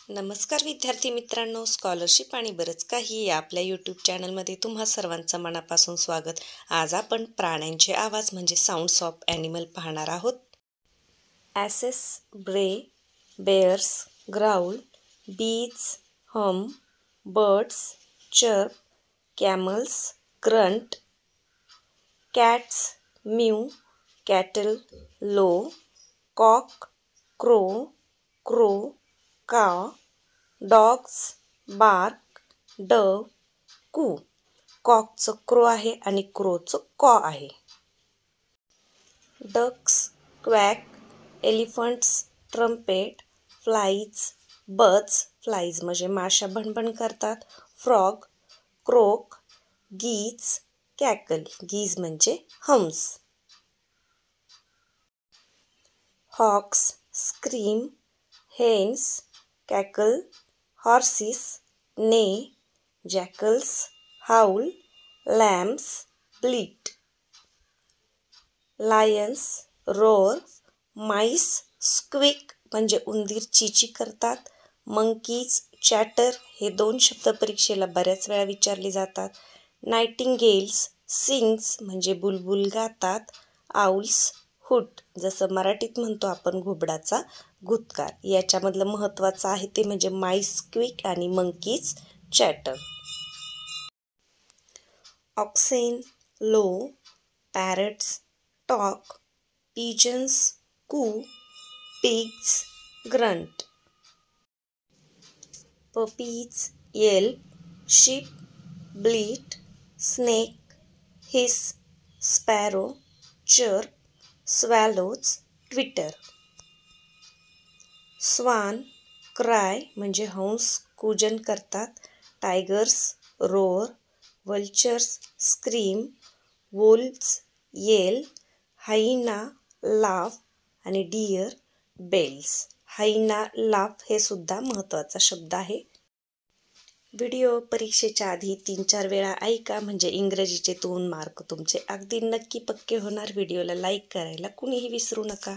नमस्कार विद्यार्थी मित्रांनो, स्कॉलरशिप आणि बरंच काही या आपल्या यूट्यूब चॅनलमध्ये तुम्हा सर्वांचं मनापासून स्वागत. आज आपण प्राण्यांचे आवाज म्हणजे साऊंड्स ऑफ ॲनिमल पाहणार आहोत. ॲसेस, ब्रे, bears, growl, bees, hum, birds, chirp, camels, grunt, cats, mew, cattle, low, cock, crow, caw, dogs, bark, dove, coo. कॉकचं क्रो आहे आणि क्रोचं कॉ आहे. Ducks, quack, elephants, trumpet, flies, birds, flies म्हणजे माशा भणभण करतात, फ्रॉग, क्रोक, गीज, कॅकल, गीज म्हणजे hums. Hawks, scream, hens, cackle, horses, neigh, jackals, howl, lambs, bleat. Lions, roar, mice, squeak म्हणजे उंदीर चिची करतात, मंकीज, चॅटर हे 2 शब्द परीक्षेला बऱ्याच वेळा विचारले जातात. नायटिंगेल्स, सिंग्स म्हणजे बुलबुल गातात, आउल्स, हुट जसं मराठीत म्हणतो आपण घुबडाचा घुतकार. याच्यामधलं महत्त्वाचं आहे ते म्हणजे माईस स्क्विक आणि monkeys chatter. Oxen, low, parrots, talk, pigeons, coo, pigs, grunt. Puppies, yelp, sheep, bleat, snake, hiss, sparrow, chirp, swallows, twitter. Swan, cry म्हणजे हंस कूजन करतात, tigers, roar, vultures, scream, wolves, yell, hyena, laugh आणि deer, bells. Hyena, laugh हे सुद्धा महत्त्वाचा शब्द आहे. व्हिडिओ परीक्षेच्या आधी 3-4 वेळा ऐका म्हणजे इंग्रजीचे 2 मार्क तुमचे अगदी नक्की पक्के होणार. व्हिडिओला लाईक करायला कुणीही विसरू नका.